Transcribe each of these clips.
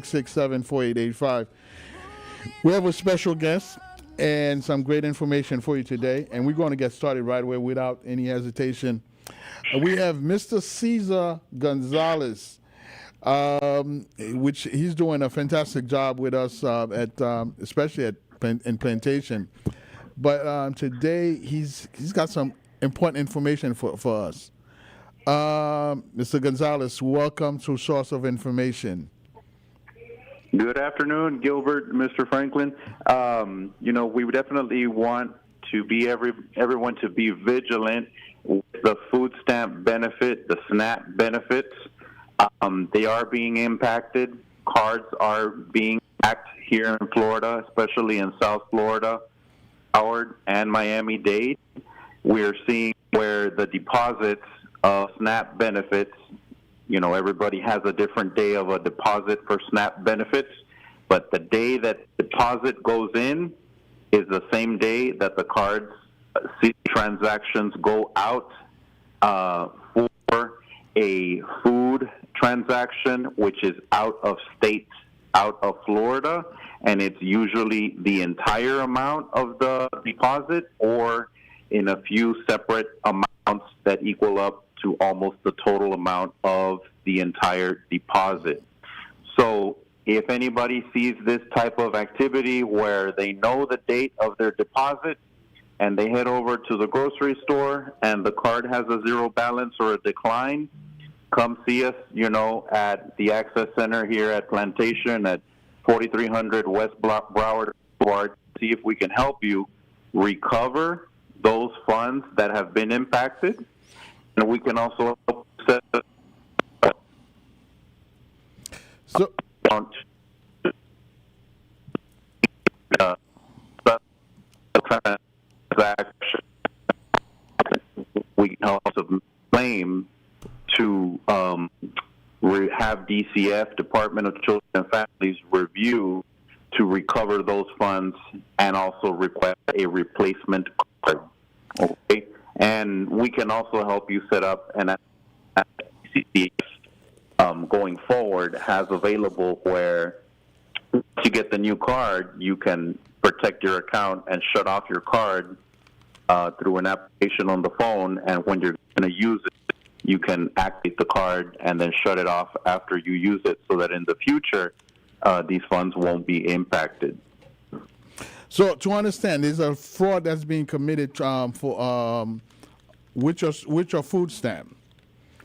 667-4885. We have a special guest and some great information for you today, and we're going to get started right away without any hesitation. We have Mr. Cesar Gonzalez, which he's doing a fantastic job with us especially in Plantation. But today he's got some important information for us. Mr. Gonzalez, welcome to Source of Information. Good afternoon, Gilbert, Mr. Franklin. We definitely want to be everyone to be vigilant with the food stamp benefit, the SNAP benefits. They are being impacted. Cards are being hacked here in Florida, especially in South Florida, Howard, and Miami-Dade. We're seeing where the deposits of SNAP benefits, everybody has a different day of a deposit for SNAP benefits, but the day that deposit goes in is the same day that the cards transactions go out for a food transaction, which is out of state, out of Florida, and it's usually the entire amount of the deposit or in a few separate amounts that equal up to almost the total amount of the entire deposit. So if anybody sees this type of activity where they know the date of their deposit and they head over to the grocery store and the card has a zero balance or a decline, come see us, at the Access Center here at Plantation at 4300 West Broward Boulevard, see if we can help you recover those funds that have been impacted. And we can also set so transaction. We can also claim to have DCF, Department of Children and Families, review to recover those funds and also request a replacement card. Okay, and we can also help you set up an DCF going forward has available where once you get the new card, you can protect your account and shut off your card through an application on the phone, and when you're going to use it, you can activate the card and then shut it off after you use it so that in the future these funds won't be impacted. So to understand, there's a fraud that's being committed for which are food stamp.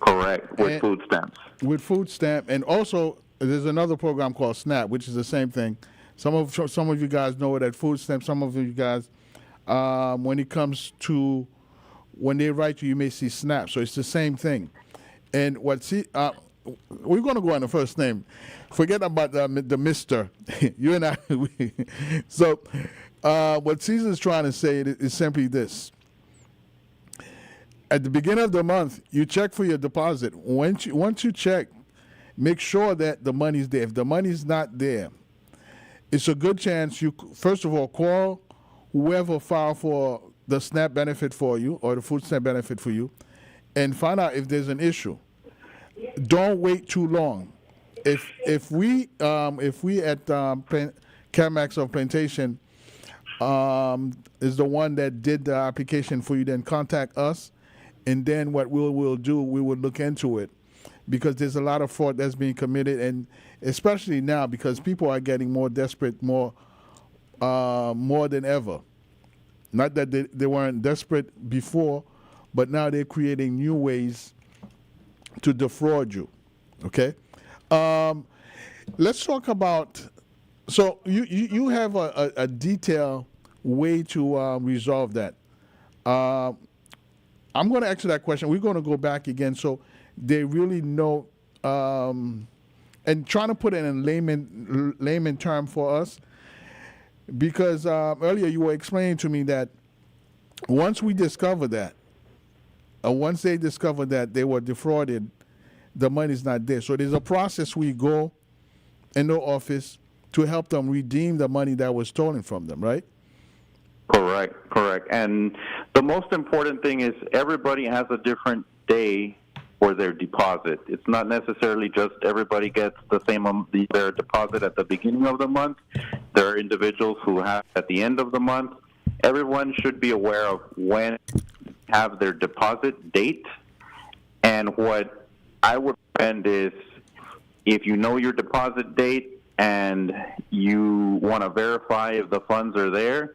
Correct, with food stamps. With food stamp, and also there's another program called SNAP, which is the same thing. Some of you guys know it at food stamp. Some of you guys, when it comes to when they write you may see SNAP. So it's the same thing. And we're going to go on the first name. Forget about the Mister. You and I. So what Caesar is trying to say is simply this. At the beginning of the month, you check for your deposit. Once you check, make sure that the money's there. If the money's not there, it's a good chance you, first of all, call whoever filed for the SNAP benefit for you or the food stamp benefit for you and find out if there's an issue. Don't wait too long. If we at CAMAX of Plantation is the one that did the application for you, then contact us, and then what we'll do, we will look into it, because there's a lot of fraud that's being committed, and especially now because people are getting more desperate, more than ever. Not that they weren't desperate before, but now they're creating new ways to defraud you. Okay? Let's talk about, so you have a detailed way to resolve that. I'm going to answer that question. We're going to go back again so they really know, and trying to put it in layman term for us, because earlier you were explaining to me that once we discover that, once they discover that they were defrauded, the money's not there. So there's a process we go in the office to help them redeem the money that was stolen from them, right? Correct. And the most important thing is everybody has a different day for their deposit. It's not necessarily just everybody gets the same their deposit at the beginning of the month. There are individuals who have at the end of the month. Everyone should be aware of when they have their deposit date. And what I would recommend is, if you know your deposit date and you want to verify if the funds are there,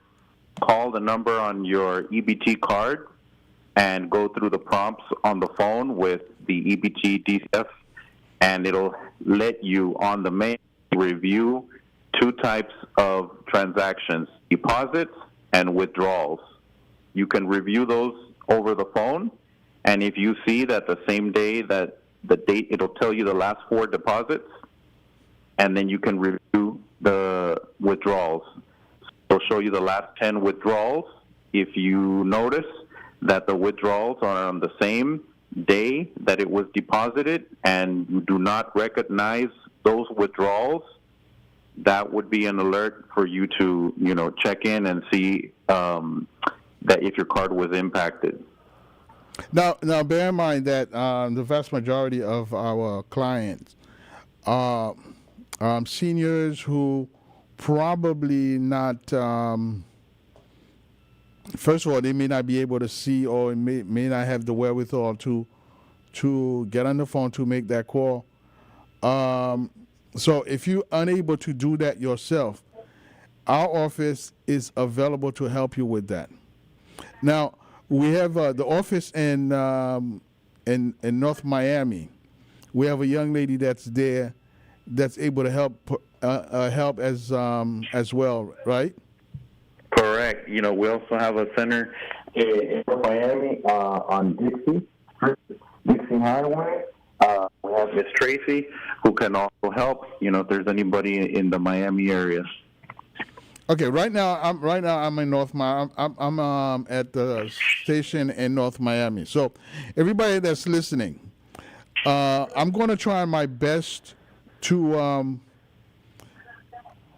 call the number on your EBT card and go through the prompts on the phone with the EBT DCF, and it'll let you on the main review two types of transactions: deposits and withdrawals. You can review those over the phone, and if you see that the same day that the date, it'll tell you the last 4 deposits, and then you can review the withdrawals. It'll show you the last 10 withdrawals. If you notice that the withdrawals are on the same day that it was deposited and you do not recognize those withdrawals, that would be an alert for you to, check in and see that if your card was impacted. Now, bear in mind that the vast majority of our clients are seniors who probably not. First of all, they may not be able to see, or may not have the wherewithal to get on the phone to make that call. So if you're unable to do that yourself, our office is available to help you with that. Now, we have the office in North Miami. We have a young lady that's there that's able to help as well, right? Correct. We also have a center in Miami on Dixie Highway. We have Miss Tracy, who can also help. If there's anybody in the Miami area. Okay. Right now I'm in North Miami. I'm at the station in North Miami. So, everybody that's listening, I'm going to try my best to.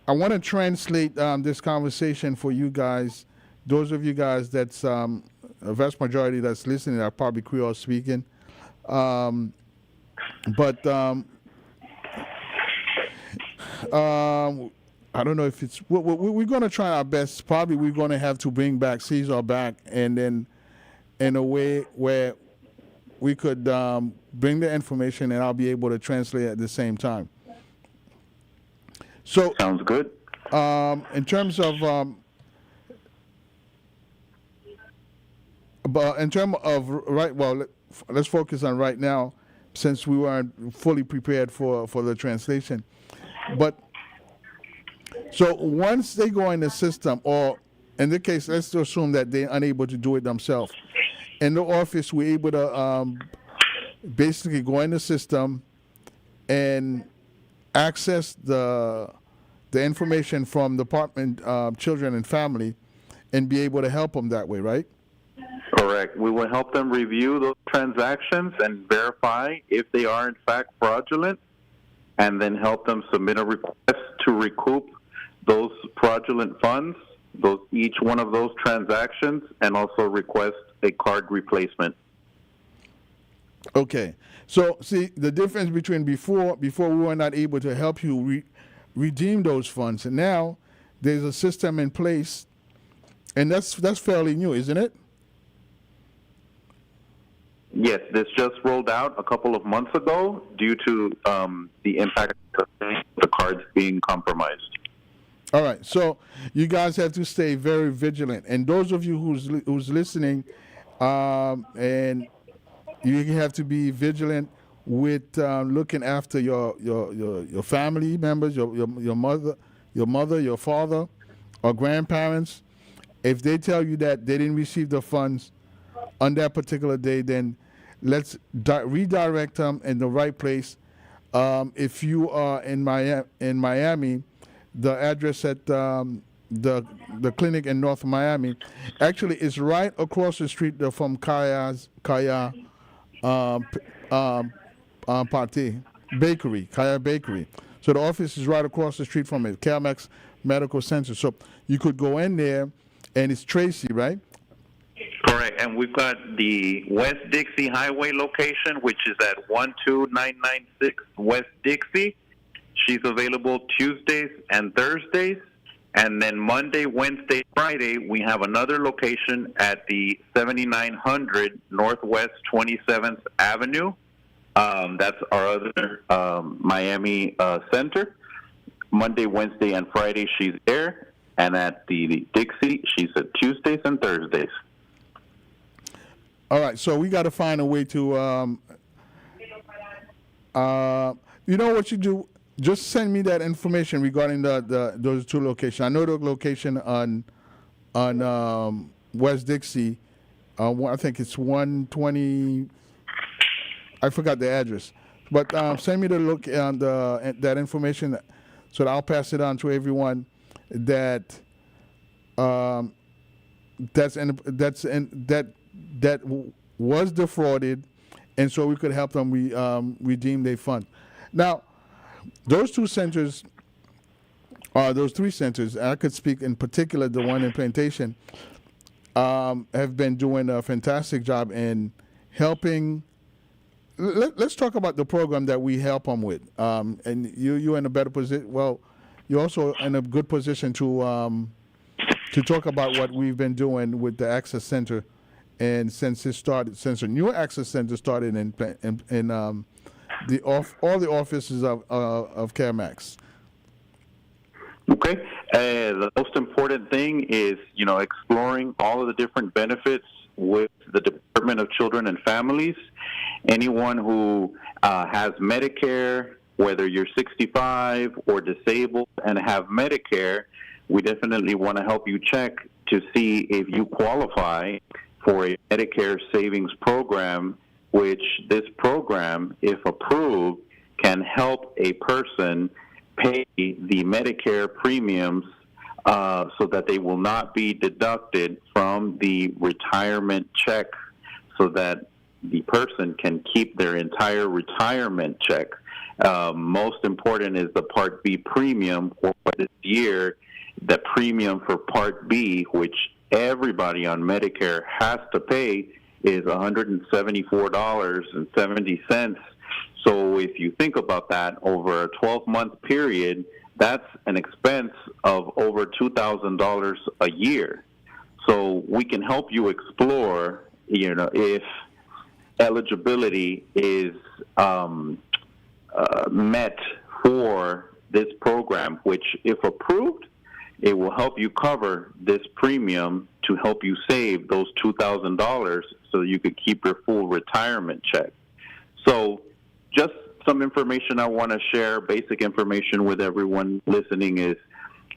I want to translate this conversation for you guys. Those of you guys that's a vast majority that's listening are probably Creole speaking. But I don't know if it's. We're going to try our best. Probably we're going to have to bring back Caesar back, and then in a way where we could bring the information, and I'll be able to translate at the same time. So sounds good. In terms of right, well, let's focus on right now, since we weren't fully prepared for the translation. But so once they go in the system, or in this case, let's assume that they're unable to do it themselves. In the office, we're able to basically go in the system and access the information from the Department of Children and Family and be able to help them that way, right? Correct. We will help them review those transactions and verify if they are in fact fraudulent, and then help them submit a request to recoup those fraudulent funds, each one of those transactions, and also request a card replacement. Okay. So, see, the difference between before we were not able to help you redeem those funds, and now there's a system in place, and that's fairly new, isn't it? Yes, this just rolled out a couple of months ago due to the impact of the cards being compromised. All right, so you guys have to stay very vigilant, and those of you who's listening, and you have to be vigilant with looking after your family members, your mother, your father, or grandparents. If they tell you that they didn't receive the funds on that particular day, then let's redirect them in the right place. If you are in Miami, the address at the clinic in North Miami actually is right across the street from Kaya Bakery. So the office is right across the street from it, Calmex Medical Center. So you could go in there, and it's Tracy, right? Correct. Correct. And we've got the West Dixie Highway location, which is at 12996 West Dixie. She's available Tuesdays and Thursdays. And then Monday, Wednesday, Friday, we have another location at the 7900 Northwest 27th Avenue. That's our other Miami center. Monday, Wednesday, and Friday, she's there. And at the Dixie, she's at Tuesdays and Thursdays. All right, so we got to find a way to, you know what you do? Just send me that information regarding those two locations. I know the location on West Dixie. I think it's 120. I forgot the address, but send me the look on that information, so that I'll pass it on to everyone that that was defrauded, and so we could help them redeem their fund. Now, those two centers, those three centers, I could speak in particular, the one in Plantation, have been doing a fantastic job in helping. Let's talk about the program that we help them with. And you're in a better position. Well, you're also in a good position to talk about what we've been doing with the Access Center. And since a new Access Center started in all the offices of CareMax. Okay. The most important thing is, exploring all of the different benefits with the Department of Children and Families. Anyone who has Medicare, whether you're 65 or disabled and have Medicare, we definitely want to help you check to see if you qualify for a Medicare savings program, which this program, if approved, can help a person pay the Medicare premiums so that they will not be deducted from the retirement check, so that the person can keep their entire retirement check. Most important is the Part B premium for this year. The premium for Part B, which everybody on Medicare has to pay, is $174.70. So if you think about that, over a 12-month period, that's an expense of over $2,000 a year. So we can help you explore, if eligibility is met for this program, which, if approved, it will help you cover this premium to help you save those $2,000 so you could keep your full retirement check. So just some information I want to share, basic information with everyone listening is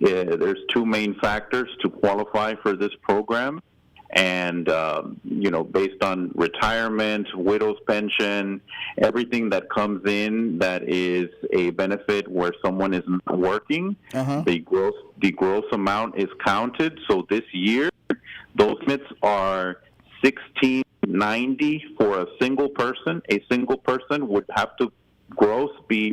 there's two main factors to qualify for this program. And, based on retirement, widow's pension, everything that comes in that is a benefit where someone is not working, the gross amount is counted. So this year, those limits are $1,690 for a single person. A single person would have to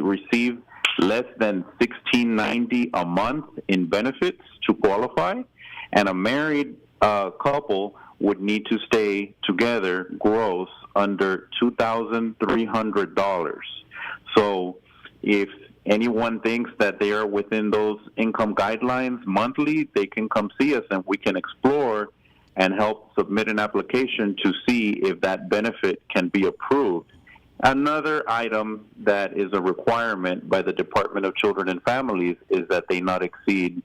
receive less than $1,690 a month in benefits to qualify, and a married couple would need to stay together gross under $2,300. So if anyone thinks that they are within those income guidelines monthly, they can come see us and we can explore and help submit an application to see if that benefit can be approved. Another item that is a requirement by the Department of Children and Families is that they not exceed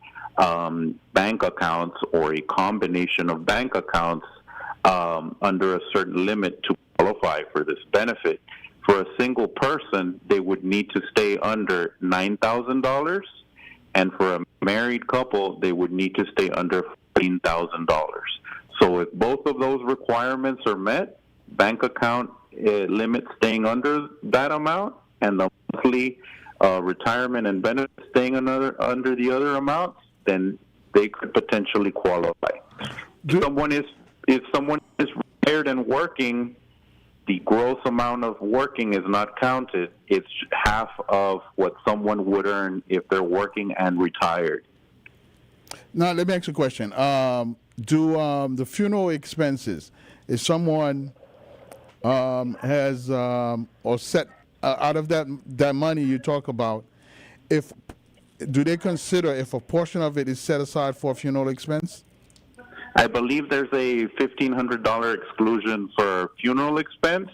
bank accounts or a combination of bank accounts under a certain limit to qualify for this benefit. For a single person, they would need to stay under $9,000, and for a married couple, they would need to stay under $14,000. So if both of those requirements are met, bank account limit staying under that amount, and the monthly retirement and benefits staying under the other amounts, then they could potentially qualify. If someone is retired and working, the gross amount of working is not counted. It's half of what someone would earn if they're working and retired. Now, let me ask you a question. Do the funeral expenses, if someone has or set out of that money you talk about, if do they consider if a portion of it is set aside for funeral expense? I believe there's a $1,500 exclusion for funeral expense,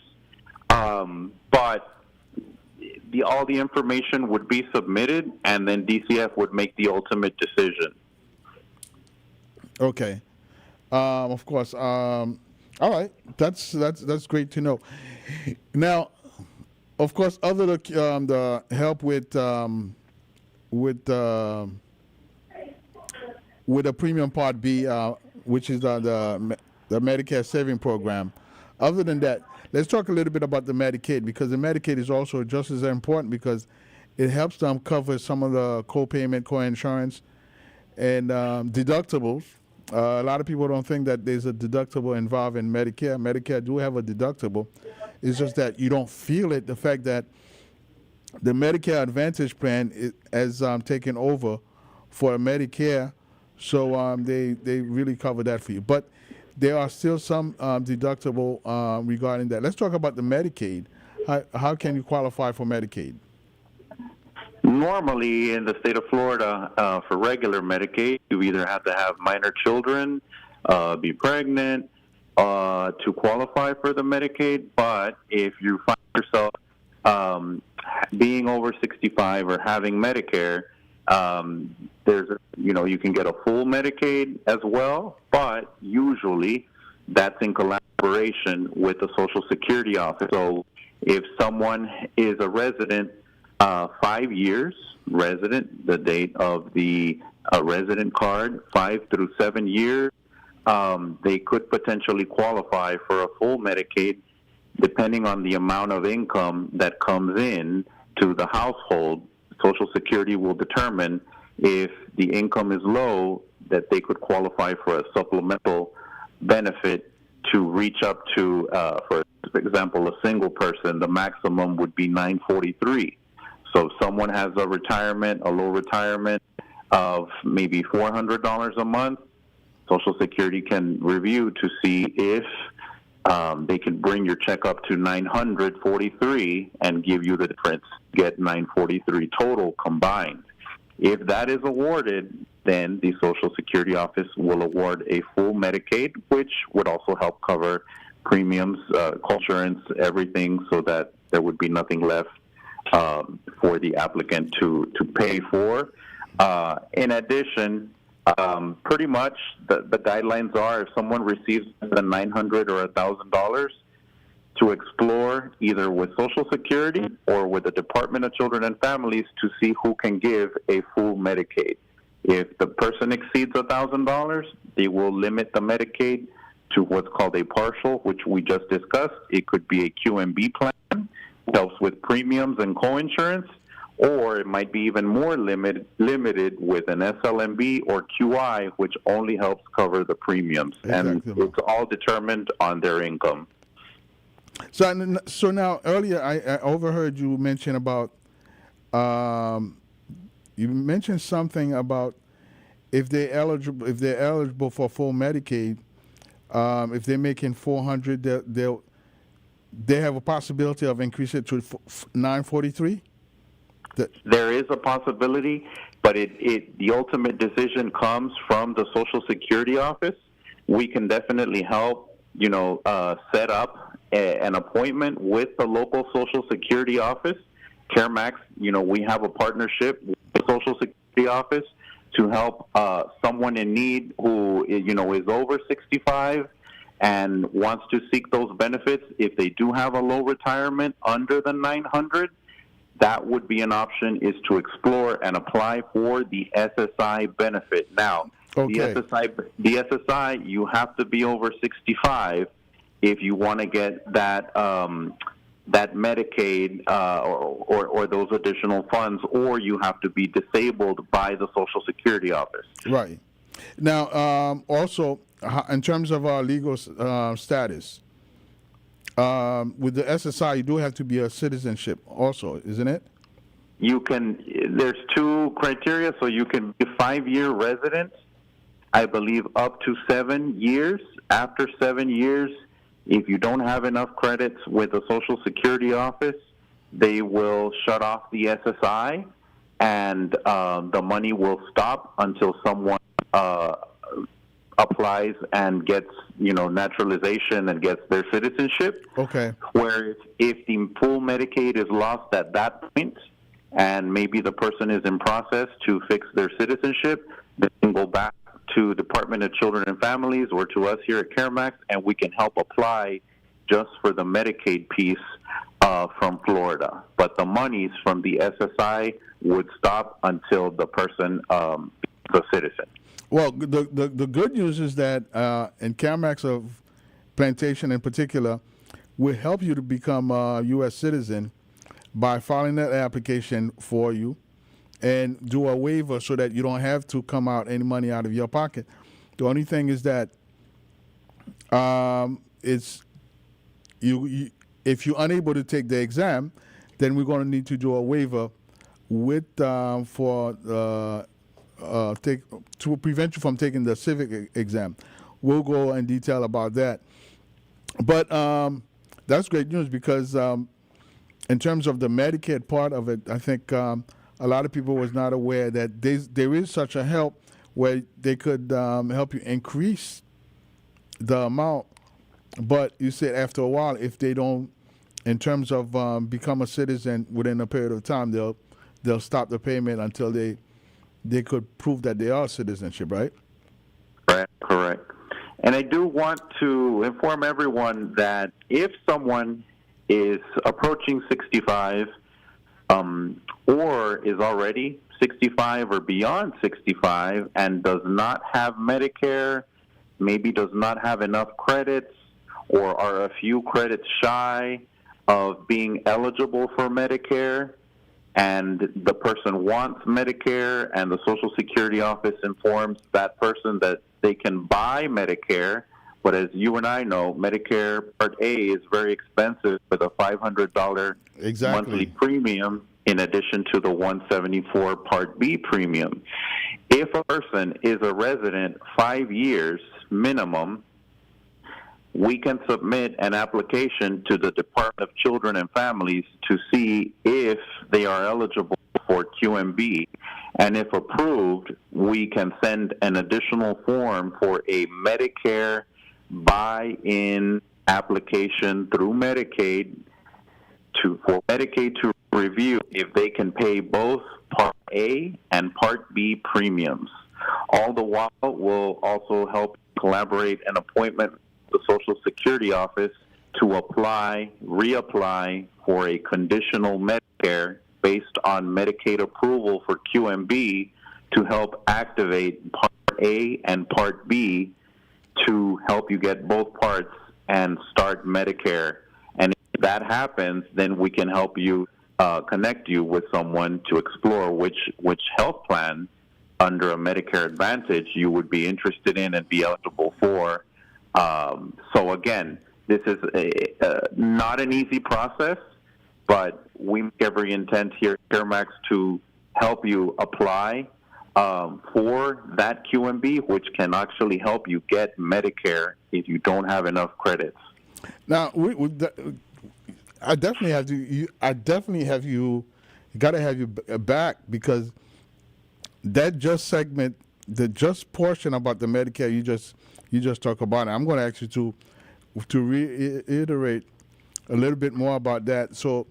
but all the information would be submitted, and then DCF would make the ultimate decision. Okay, of course. All right, that's great to know. Now, of course, other than the help with the premium Part B, which is the Medicare saving program. Other than that, let's talk a little bit about the Medicaid, because the Medicaid is also just as important because it helps them cover some of the co-payment, co-insurance, and deductibles. A lot of people don't think that there's a deductible involved in Medicare. Medicare do have a deductible. It's just that you don't feel it. The fact that the Medicare Advantage plan has taken over for Medicare, so they really cover that for you. But there are still some deductible regarding that. Let's talk about the Medicaid. How can you qualify for Medicaid? Normally, in the state of Florida, for regular Medicaid, you either have to have minor children, be pregnant, to qualify for the Medicaid. But if you find yourself being over 65 or having Medicare, you can get a full Medicaid as well, but usually that's in collaboration with the Social Security office. So if someone is a resident, 5 years resident, the date of the resident card, 5 through 7 years, they could potentially qualify for a full Medicaid depending on the amount of income that comes in to the household. Social Security will determine if the income is low, that they could qualify for a supplemental benefit to reach up to, for example, a single person, the maximum would be $943. So if someone has a low retirement of maybe $400 a month, Social Security can review to see if they can bring your check up to $943 and give you the difference, get $943 total combined. If that is awarded, then the Social Security office will award a full Medicaid, which would also help cover premiums, co-insurance, everything, so that there would be nothing left for the applicant to pay for. In addition, pretty much the guidelines are if someone receives $900 or $1,000 to explore either with Social Security or with the Department of Children and Families to see who can give a full Medicaid. If the person exceeds $1,000, they will limit the Medicaid to what's called a partial, which we just discussed. It could be a QMB plan, helps with premiums and co-insurance, or it might be even more limited with an SLMB or QI, which only helps cover the premiums. Exactly. And it's all determined on their income. So now earlier I overheard you mention about you mentioned something about if they're eligible for full Medicaid, if they're making $400, they have a possibility of increasing it to $943. There is a possibility, but the ultimate decision comes from the Social Security office. We can definitely help, set up an appointment with the local Social Security office. CareMax, we have a partnership with the Social Security office to help someone in need who, is over 65 and wants to seek those benefits. If they do have a low retirement under the 900, that would be an option, is to explore and apply for the SSI benefit. Now, okay. The SSI, you have to be over 65 if you want to get that that Medicaid or those additional funds, or you have to be disabled by the Social Security office. Right. Now, also, in terms of our legal status, with the SSI, you do have to be a citizenship also, isn't it? There's two criteria, so you can be a 5-year resident, I believe up to 7 years. After 7 years, If you don't have enough credits with the Social Security office, they will shut off the SSI, and the money will stop until someone applies and gets, naturalization and gets their citizenship. Okay. Whereas if the full Medicaid is lost at that point, and maybe the person is in process to fix their citizenship, they can go back to Department of Children and Families or to us here at CareMax, and we can help apply just for the Medicaid piece from Florida. But the monies from the SSI would stop until the person becomes a citizen. Well, the good news is that in CareMax of Plantation in particular, will help you to become a U.S. citizen by filing that application for you and do a waiver so that you don't have to come out any money out of your pocket. The only thing is that it's you if you're unable to take the exam, then we're going to need to do a waiver with to prevent you from taking the civic exam. We'll go in detail about that. But that's great news because in terms of the Medicaid part of it, I think a lot of people was not aware that there is such a help where they could help you increase the amount. But you said after a while, if they don't, in terms of become a citizen within a period of time, they'll stop the payment until they could prove that they are citizenship, right? Right, correct. And I do want to inform everyone that if someone is approaching 65 or is already 65 or beyond 65 and does not have Medicare, maybe does not have enough credits or are a few credits shy of being eligible for Medicare, and the person wants Medicare and the Social Security office informs that person that they can buy Medicare, but as you and I know, Medicare Part A is very expensive with a $500 monthly premium in addition to the $174 Part B premium. If a person is a resident 5 years minimum, we can submit an application to the Department of Children and Families to see if they are eligible for QMB. And if approved, we can send an additional form for a Medicare buy-in application through Medicaid for Medicaid to review if they can pay both Part A and Part B premiums. All the while, we'll also help collaborate an appointment with the Social Security office to reapply for a conditional Medicare based on Medicaid approval for QMB to help activate Part A and Part B to help you get both parts and start Medicare. And if that happens, then we can help you connect you with someone to explore which health plan under a Medicare Advantage you would be interested in and be eligible for. So again, this is not an easy process, but we make every intent here at CareMax to help you apply for that QMB, which can actually help you get Medicare if you don't have enough credits. Now, I definitely have to. Got to have you back because that just segment, the just portion about the Medicare you just talked about. I'm going to ask you to reiterate a little bit more about that, so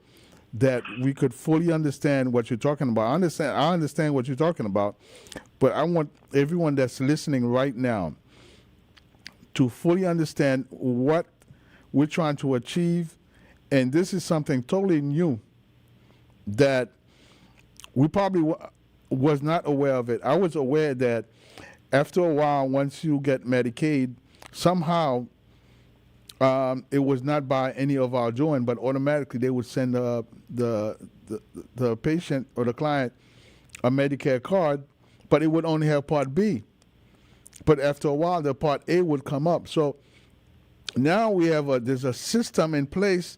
that we could fully understand what you're talking about. I understand what you're talking about, but I want everyone that's listening right now to fully understand what we're trying to achieve, and this is something totally new that we probably was not aware of it. I was aware that after a while, once you get Medicaid, somehow it was not by any of our doing, but automatically they would send the patient or the client a Medicare card, but it would only have Part B. But after a while, the Part A would come up. So now there's a system in place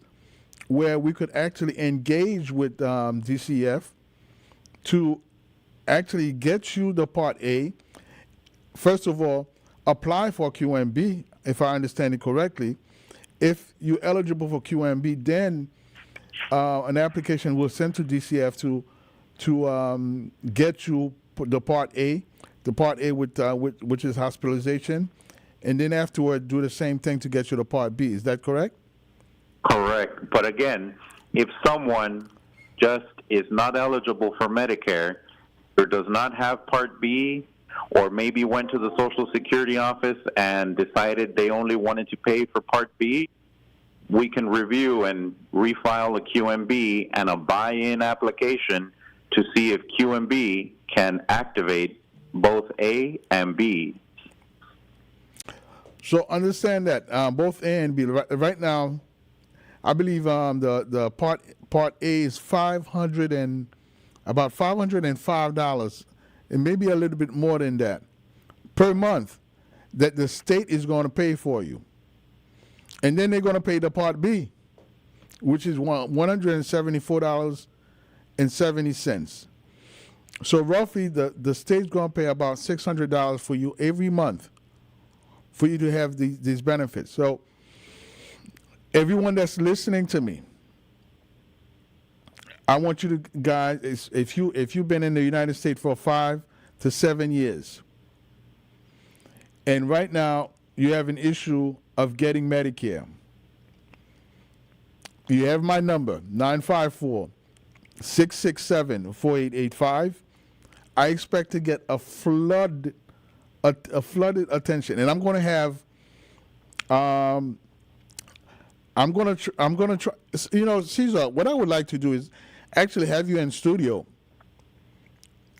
where we could actually engage with DCF to actually get you the Part A. First of all, apply for QMB, if I understand it correctly, if you're eligible for QMB, then an application will send to DCF to get you the Part A, which is hospitalization, and then afterward do the same thing to get you the Part B. Is that correct? Correct. But again, if someone just is not eligible for Medicare or does not have Part B, or maybe went to the Social Security office and decided they only wanted to pay for Part B, we can review and refile a QMB and a buy-in application to see if QMB can activate both A and B. So understand that both A and B. Right now, I believe the Part A is about $505, and maybe a little bit more than that per month that the state is going to pay for you. And then they're going to pay the Part B, which is $174.70. So roughly the state's going to pay about $600 for you every month for you to have these benefits. So everyone that's listening to me, I want you to, guys, if you've been in the United States for 5 to 7 years, and right now you have an issue of getting Medicare, you have my number, 954-667-4885. I expect to get a flooded attention, and I'm going to have I'm gonna try. You know, Cesar, what I would like to do is actually have you in studio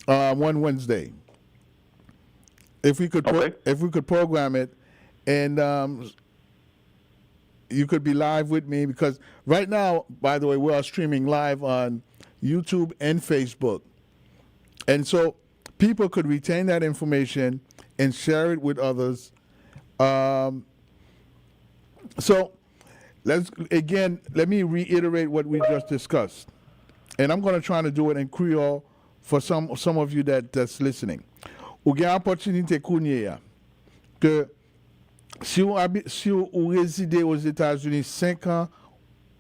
one Wednesday. If we could, if we could program it, and you could be live with me, because right now, by the way, we are streaming live on YouTube and Facebook, and so people could retain that information and share it with others. So. Let me reiterate what we just discussed. And I'm going to try to do it in Creole for some of you that's listening. Ou gen opportunité kounye ya que si vous résidez aux États-Unis 5 ans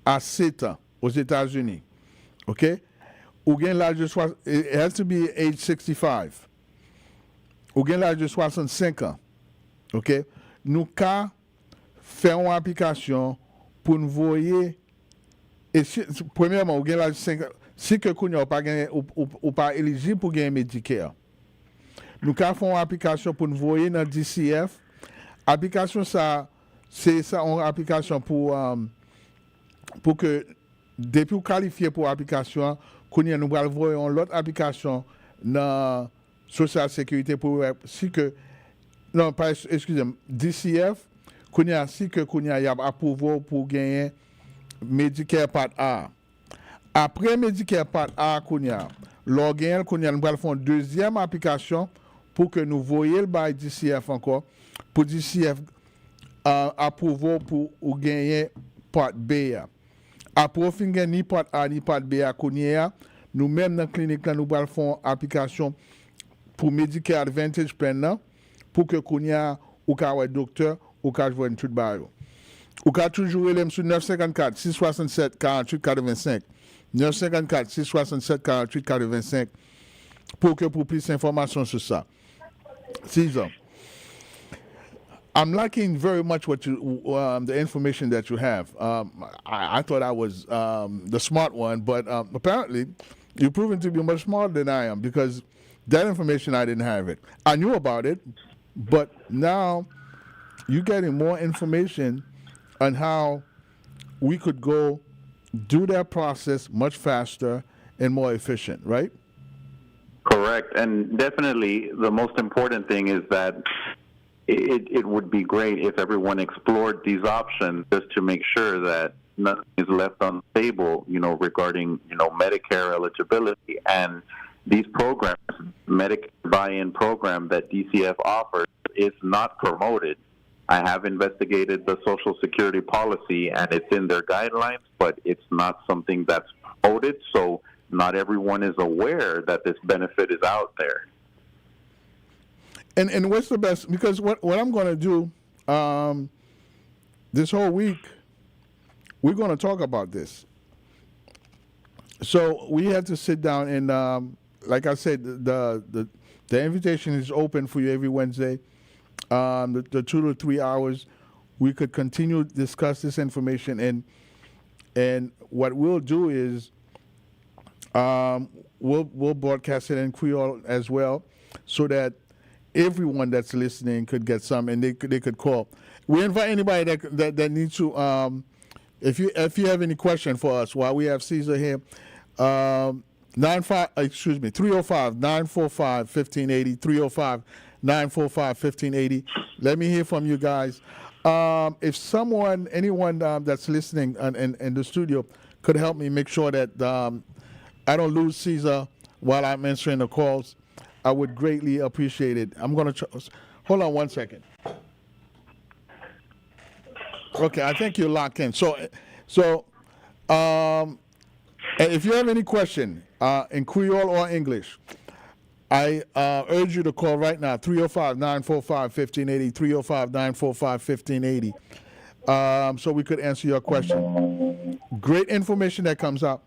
à 7 ans aux États-Unis, okay? Ou gen l'âge de it has to be age 65. Ou gen l'âge de 65 ans. Okay? Nou ka faire une application pour nous voyer, et premièrement, ou gen l'âge 5 ans, si que kounya ou pas éligible pour gagner Medicare. Nous avons une application pour nous voyer dans DCF. Application ça, c'est ça une application pour que depuis vous qualifiez pour l'application, kounya nous allons voir l'autre application dans Social Sécurité pour si que non pas excusez-moi DCF kounya si que kounya y a approuvé pour gagner Medicare Part A. Après Medicare Part A kounya login kounya nous allons faire une deuxième application pour que nous voyions le bail DCF encore pour DCF approuvé pour gagner Part B. Après fin ni Part A ni Part B kounya nous même dans la clinique là nous allons faire une application pour Medicare Advantage plan pour que kounya ou ka wè docteur ou ka joindre tout bail. Ou ka toujours relèm sur 954 667 48 85 954 667 48 85 pour plus d'informations sur ça. Caesar, I'm liking very much what you the information that you have. I thought I was the smart one, but apparently you've proven to be much smarter than I am, because that information I didn't have it. I knew about it, but now you're getting more information on how we could go do that process much faster and more efficient, right? Correct. And definitely the most important thing is that it would be great if everyone explored these options just to make sure that nothing is left on the table, regarding, Medicare eligibility. And these programs, Medicare buy-in program that DCF offers, is not promoted. I have investigated the Social Security policy, and it's in their guidelines, but it's not something that's promoted, so not everyone is aware that this benefit is out there. And what's the best? Because what I'm going to do this whole week, we're going to talk about this. So we have to sit down and, like I said, the invitation is open for you every Wednesday. The 2 to 3 hours, we could continue to discuss this information, and what we'll do is we'll broadcast it in Creole as well, so that everyone that's listening could get some, and they could call. We invite anybody that needs to. If you have any question for us while we have Caesar here, 305-945-1580, 305-945-1580. Let me hear from you guys. If anyone that's listening in the studio could help me make sure that I don't lose Caesar while I'm answering the calls, I would greatly appreciate it. I'm going to hold on 1 second. Okay, I think you're locked in. So, and if you have any question in Creole or English, I urge you to call right now, 305-945-1580, 305-945-1580, so we could answer your question. Great information that comes up.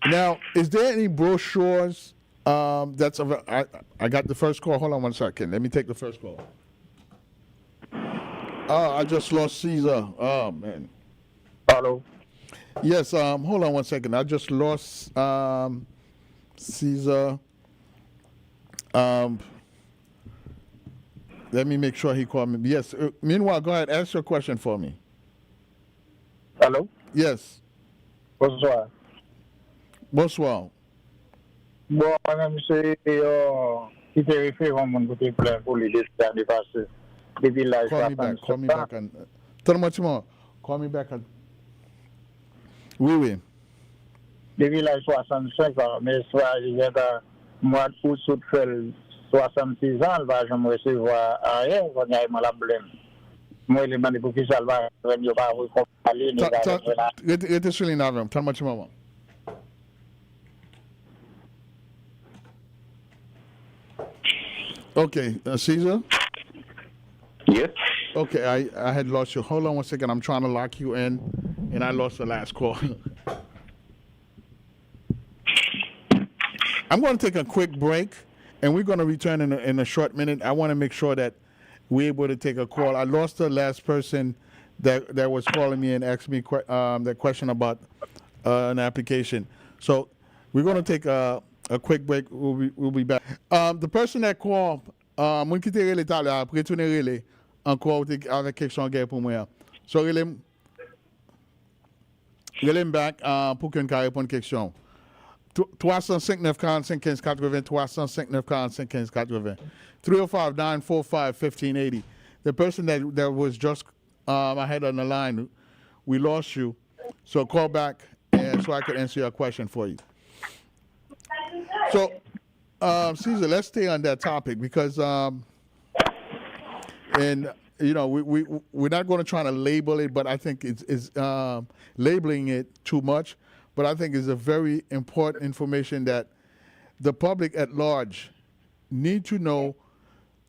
Now, is there any brochures that's I got the first call. Hold on 1 second. Let me take the first call. I just lost Caesar. Oh, man. Hello. Yes, hold on 1 second. I just lost Caesar. Let me make sure he called me. Yes. Meanwhile, go ahead. Ask your question for me. Hello. Yes. Bonsoir. Bonsoir. Bon, madame, c'est qui te réfère au monde qui plein pour les décisions de passer des villages. Call me back. Tell call me back. Oui. Des villages 65 ans, mais soit il y a mois d'août, sous fait 66 ans, va je me recevoir rien, quand il y a la blême. Moi, il m'a dit pour qui ça va, je ne vais pas vous comparer. Rete sur l'inavant. Tell me. Okay, Caesar? Yes. Okay, I had lost you. Hold on 1 second. I'm trying to lock you in, and I lost the last call. I'm going to take a quick break, and we're going to return in a short minute. I want to make sure that we're able to take a call. I lost the last person that was calling me and asked me that question about an application. So we're going to take a quick break. We'll be back. The person that called, moi qui t'ai relé tout à l'heure, après tu n'es relé encore avec question guerre pour moi. So relé back pour qu'on répondre question. 305 945 15 80, 305 945 15 80. 305-945-1580. The person that was just I had on the line, we lost you. So call back and so I could answer your question for you. So, Caesar, let's stay on that topic because, and you know, we're not going to try to label it, but I think it's labeling it too much. But I think it's a very important information that the public at large need to know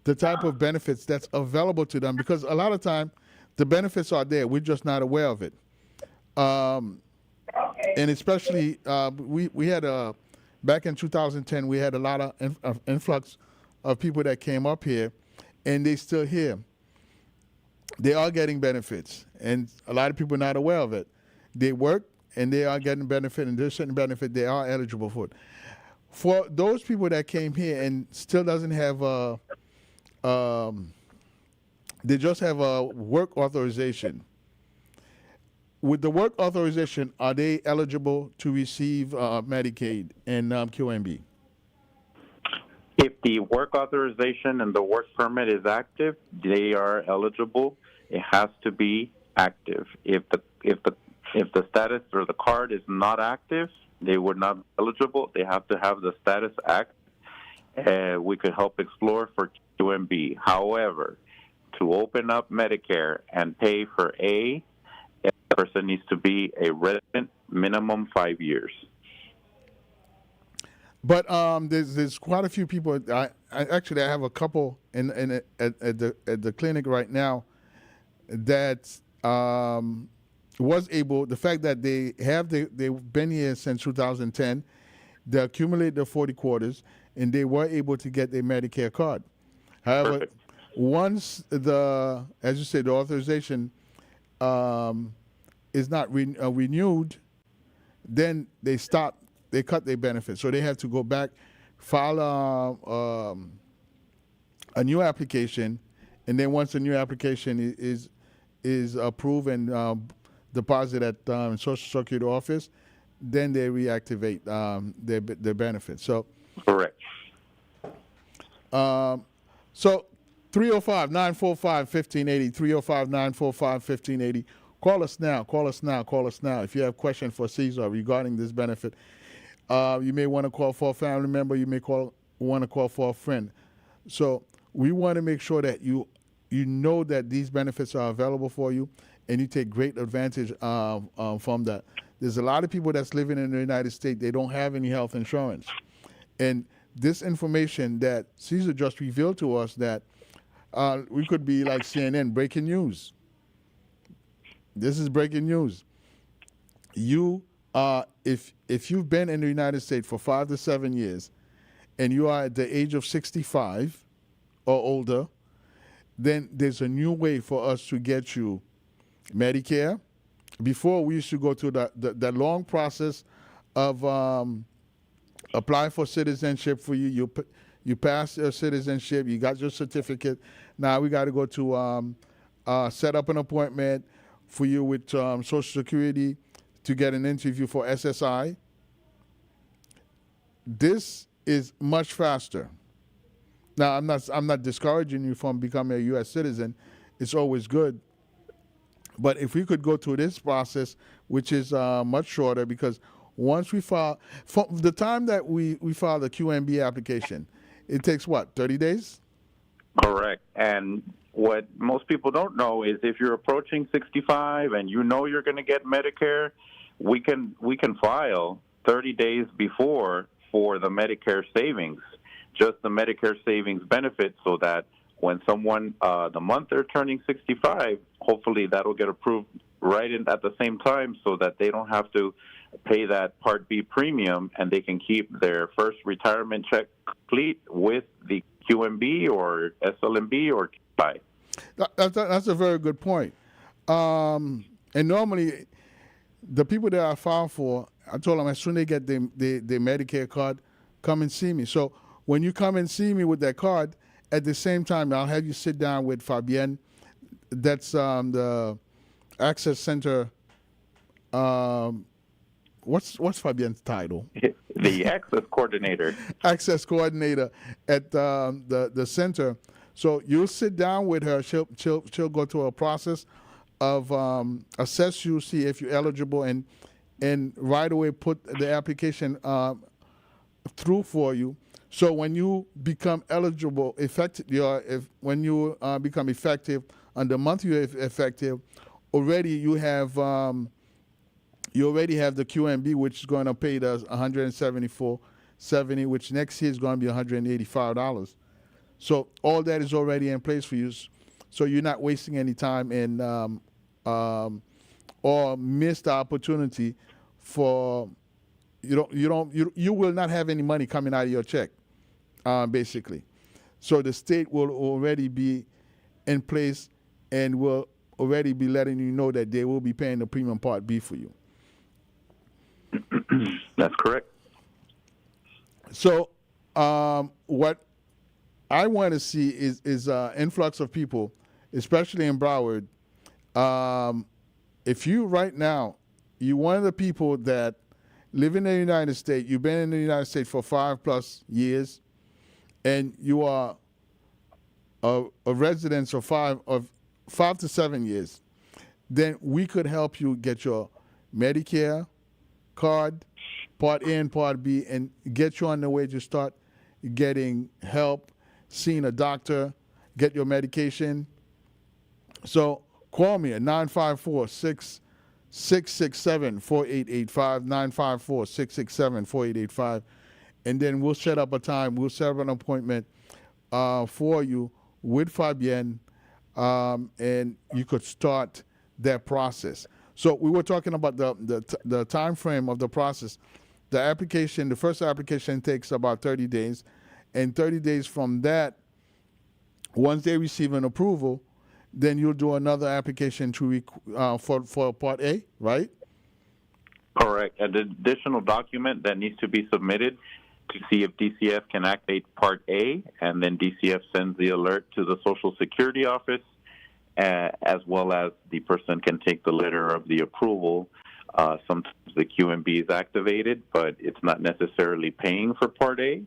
the type of benefits that's available to them, because a lot of time the benefits are there, we're just not aware of it. And especially we had back in 2010, we had a lot of influx of people that came up here, and they still here. They are getting benefits, and a lot of people are not aware of it. They work, and they are getting benefit, and there's certain benefit they are eligible for. For those people that came here and still doesn't have they just have a work authorization. With the work authorization, are they eligible to receive Medicaid and QMB? If the work authorization and the work permit is active, they are eligible. It has to be active. If the status or the card is not active, they would not be eligible. They have to have the status active. We could help explore for QMB. However, to open up Medicare and pay for A, the person needs to be a resident, minimum 5 years. But there's quite a few people. I have a couple at the clinic right now that was able, the fact that they've been here since 2010, they accumulated the 40 quarters, and they were able to get their Medicare card. However, Perfect. once as you said, the authorization is not renewed, then they cut their benefits. So they have to go back, file a new application, and then once the new application is approved and deposited at Social Security office, then they reactivate their benefits. So Correct. so 305-945-1580, 305-945-1580. Call us now. If you have questions for Cesar regarding this benefit, you may want to call for a family member. You may want to call for a friend. So we want to make sure that you know that these benefits are available for you, and you take great advantage from that. There's a lot of people that's living in the United States. They don't have any health insurance, and this information that Cesar just revealed to us, that we could be like CNN, breaking news. This is breaking news. You, if you've been in the United States for 5 to 7 years, and you are at the age of 65 or older, then there's a new way for us to get you Medicare. Before, we used to go through the long process of applying for citizenship for you. You passed your citizenship. You got your certificate. Now we got to go to set up an appointment for you with Social Security to get an interview for SSI. This is much faster. Now, I'm not discouraging you from becoming a U.S. citizen. It's always good. But if we could go through this process, which is much shorter, because once we file, from the time that we file the QMB application, it takes what, 30 days? Correct. And what most people don't know is if you're approaching 65 and you know you're going to get Medicare, we can file 30 days before for the Medicare savings, just the Medicare savings benefit, so that when someone, the month they're turning 65, hopefully that'll get approved right at the same time, so that they don't have to pay that Part B premium, and they can keep their first retirement check complete with the QMB or SLMB or TI. That's a very good point. And normally, the people that I file for, I told them as soon as they get their Medicare card, come and see me. So when you come and see me with that card, at the same time, I'll have you sit down with Fabienne. That's the Access Center. What's Fabienne's title? The Access Coordinator. Access Coordinator at the center. So you'll sit down with her. She'll go through a process of assess you, see if you're eligible, and right away put the application through for you. So when you become eligible, when you become effective, on the month you're effective, already you already have the QMB, which is going to pay us $174.70, which next year is going to be $185. So all that is already in place for you. So you're not wasting any time and or miss the opportunity for you will not have any money coming out of your check, basically. So the state will already be in place and will already be letting you know that they will be paying the premium Part B for you. That's correct. So what I want to see is influx of people, especially in Broward. If you right now, you're one of the people that live in the United States, you've been in the United States for 5+ years, and you are a resident of 5 to 7 years, then we could help you get your Medicare card, Part A and Part B, and get you on the way to start getting help, seeing a doctor, get your medication. So call me at 954-667-4885, 954-667-4885, and then we'll set up a time, we'll set up an appointment for you with Fabienne and you could start that process. So we were talking about the time frame of the process. The first application takes about 30 days, and 30 days from that, once they receive an approval, then you'll do another application for Part A, right? Correct. An additional document that needs to be submitted to see if DCF can activate Part A, and then DCF sends the alert to the Social Security office, as well as the person can take the letter of the approval. Sometimes the QMB is activated, but it's not necessarily paying for Part A,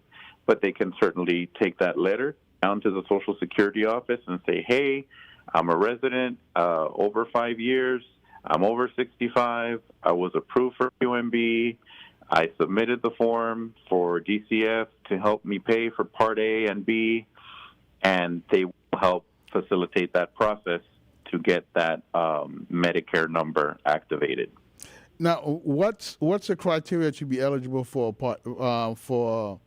but they can certainly take that letter down to the Social Security office and say, hey, I'm a resident over 5 years. I'm over 65. I was approved for QMB. I submitted the form for DCF to help me pay for Part A and B, and they will help facilitate that process to get that Medicare number activated. Now, what's the criteria to be eligible for QMB?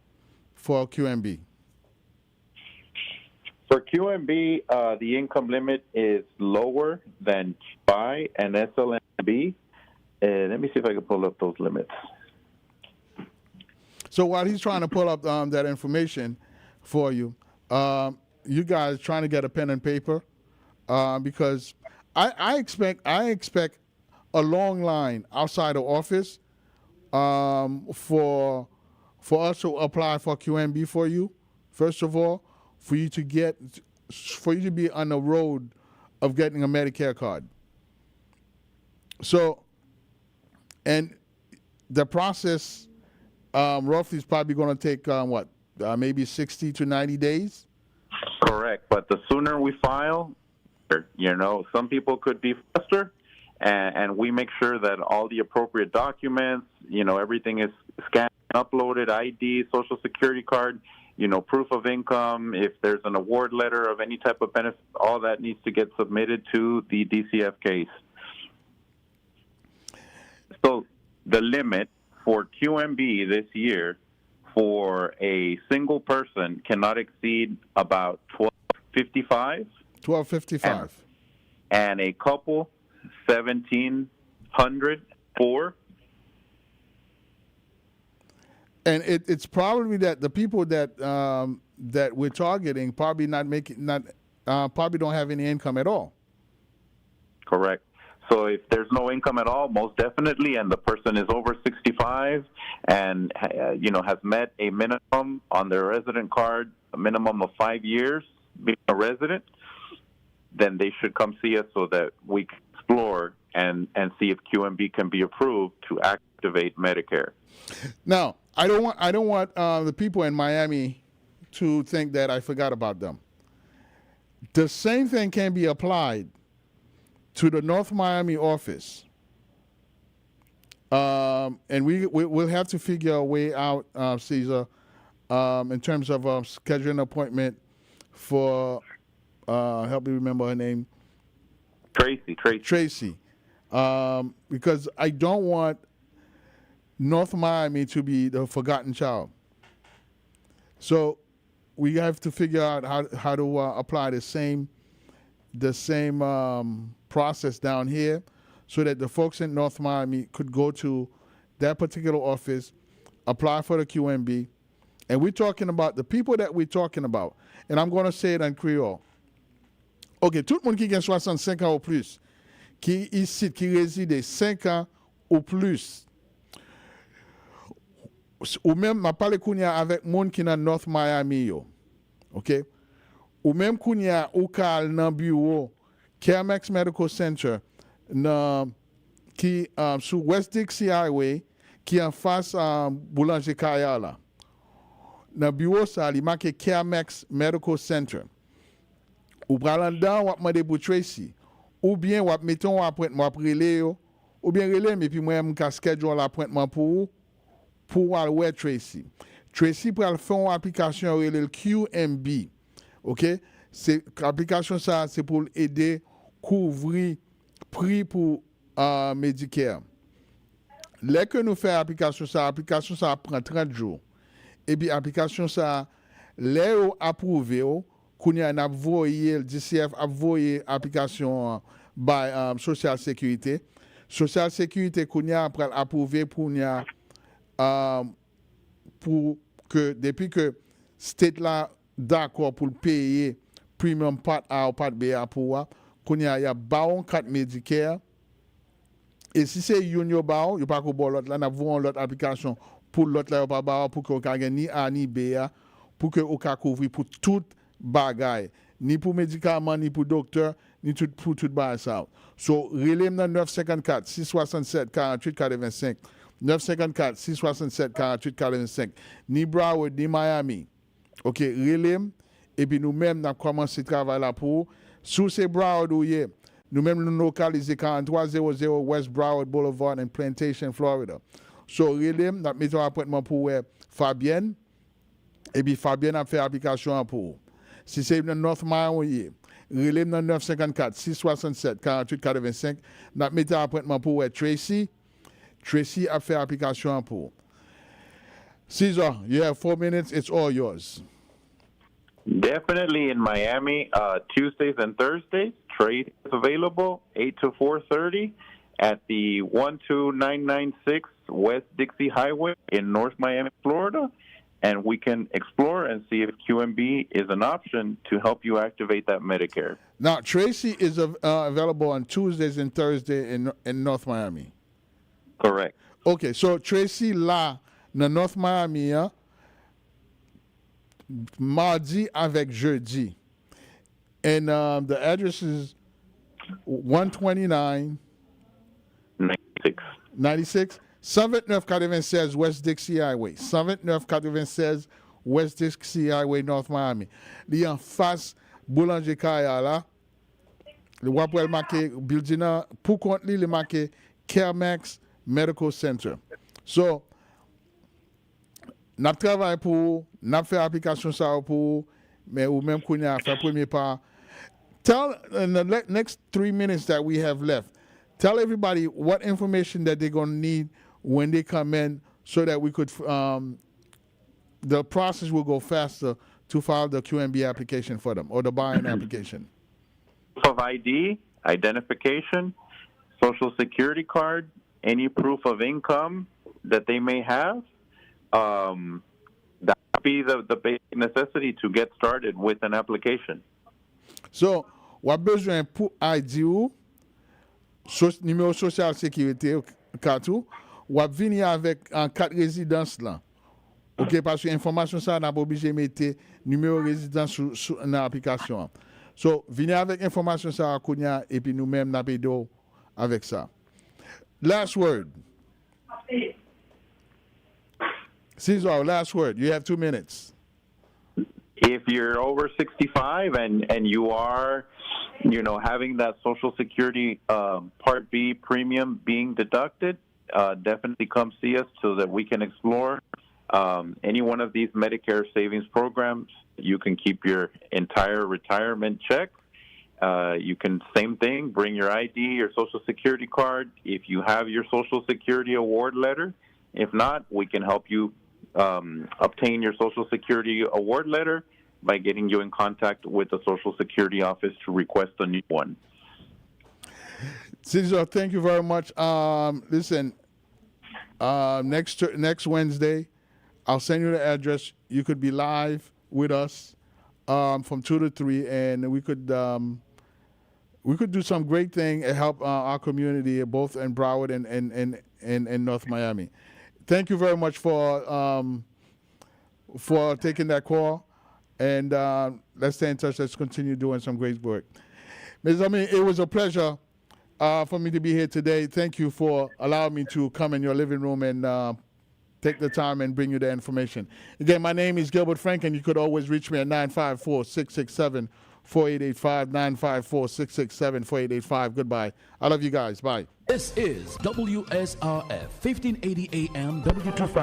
For QMB, the income limit is lower than QI and SLMB. Let me see if I can pull up those limits. So while he's trying to pull up that information for you, you guys trying to get a pen and paper, because I expect a long line outside the office for us to apply for QMB for you. First of all, for you to be on the road of getting a Medicare card. So, and the process roughly is probably going to take maybe 60 to 90 days. Correct, but the sooner we file, some people could be faster, and we make sure that all the appropriate documents, everything is scanned, uploaded, ID, Social Security card, proof of income, if there's an award letter of any type of benefit, all that needs to get submitted to the DCF case. So the limit for QMB this year for a single person cannot exceed about $1,255. $1,255. And a couple, $1,704. And it's probably that the people that that we're targeting probably probably don't have any income at all. Correct. So if there's no income at all, most definitely, and the person is over 65 and has met a minimum on their resident card, a minimum of 5 years being a resident, then they should come see us so that we can explore and see if QMB can be approved to activate Medicare. Now, I don't want the people in Miami to think that I forgot about them. The same thing can be applied to the North Miami office, and we'll have to figure a way out, Caesar, in terms of scheduling an appointment for help me remember her name. Tracy. Because I don't want North Miami to be the forgotten child. So we have to figure out how to apply the same process down here so that the folks in North Miami could go to that particular office, apply for the QMB. And we're talking about the people that we're talking about. And I'm going to say it in Creole. OK, tout le monde qui a 65 ans ou plus, qui ici, qui réside 5 ans ou plus, ou même, ma parle kounya avec moun qui dans North Miami yo, ok? Ou même kounya ou kal nan bureau CareMax Medical Center qui sous West Dixie Highway qui en face Boulanger Kaya là. Nan bureau ça li marqué CareMax Medical Center. Ou pralan dan wap mande pou Tracy, ou bien wap meton appointment wap rele yo, ou bien rele mais puis moi m'ka schedule appointment pour wè Tracy. Tracy pral fè une application relè le QMB. OK? C'est application ça c'est pour aider couvrir prix pour Medicare. Lè que nous fait application ça prend 30 jours. Et puis application ça lè ou approuvé kounya n'a voyé DCF a voyé application by social sécurité. Social sécurité kounya après approuvé pour que depuis que state là d'accord pour payer premium part A ou part B pour kounya y a baon 4 Medicare. Et si c'est Union Bao, il n'y a pas que l'autre là, nous avons l'autre application pour l'autre là, pas Bao, pour qu'on ait ni A ni B, pour qu'on ait couvrir pour toute bagaille, ni pour médicaments, ni pour docteur, ni pour tout bagaille ça. So, relève dans 954 667 48 85, 954 667 48 85, ni Broward, ni Miami. OK, relève, et puis nous-mêmes, nous avons commencé à travailler là pour, sous ces Broward où y est. Nous-mêmes nous localisons 4300 West Broward Boulevard en Plantation, Florida. So, relève, nous mettons un appointment pour Fabienne. Et puis, Fabienne a fait application pour. Si c'est dans North Miami, relève dans 954 667 48 85. Nous mettons un appointment pour Tracy. Tracy a fait application pour. Caesar, you have 4 minutes. It's all yours. Definitely in Miami, Tuesdays and Thursdays. Trade is available 8 to 4:30 at the 12996 West Dixie Highway in North Miami, Florida. And we can explore and see if QMB is an option to help you activate that Medicare. Now, Tracy is available on Tuesdays and Thursdays in North Miami. Correct. Okay, so Tracy là, dans North Miami, mardi avec jeudi. And the address is 129 96 12996 West Dixie Highway. 12996 West Dixie Highway, North Miami. Il est en face Boulanger Kaya là. Le wapwel marqué building pour compte li le marqué CareMax Medical Center. So n'a travail pour n'a fait application ça pour mais ou même qu'on a fait premier pas. Tell in the next 3 minutes that we have left, tell everybody what information that they're going to need when they come in so that we could, the process will go faster to file the QMB application for them or the buying application. Proof of ID, identification, social security card, any proof of income that they may have. That would be the basic necessity to get started with an application. So, ou a besoin pour ID ou numéro social sécurité ou a venir avec en carte résidence là. OK, parce que information ça n'a pas obligé de mettre numéro résidence sur l'application. So, venez avec information ça à Kounia et puis nous-mêmes n'a pas d'eau avec ça. Last word. Cesar, last word. You have 2 minutes. If you're over 65 and you are, having that Social Security Part B premium being deducted, definitely come see us so that we can explore any one of these Medicare savings programs. You can keep your entire retirement check. You can, same thing, bring your ID, your Social Security card. If you have your Social Security award letter, if not, we can help you obtain your Social Security award letter by getting you in contact with the Social Security office to request a new one. Cesar, thank you very much. Listen, next Wednesday, I'll send you the address. You could be live with us from 2 to 3, and we could do some great thing and help our community, both in Broward and North Miami. Thank you very much for taking that call, and let's stay in touch. Let's continue doing some great work. Ms. Ami, it was a pleasure for me to be here today. Thank you for allowing me to come in your living room and take the time and bring you the information. Again, my name is Gilbert Frank, and you could always reach me at 954-667-4885, 954-667-4885. Goodbye. I love you guys. Bye. This is WSRF 1580 AM W25.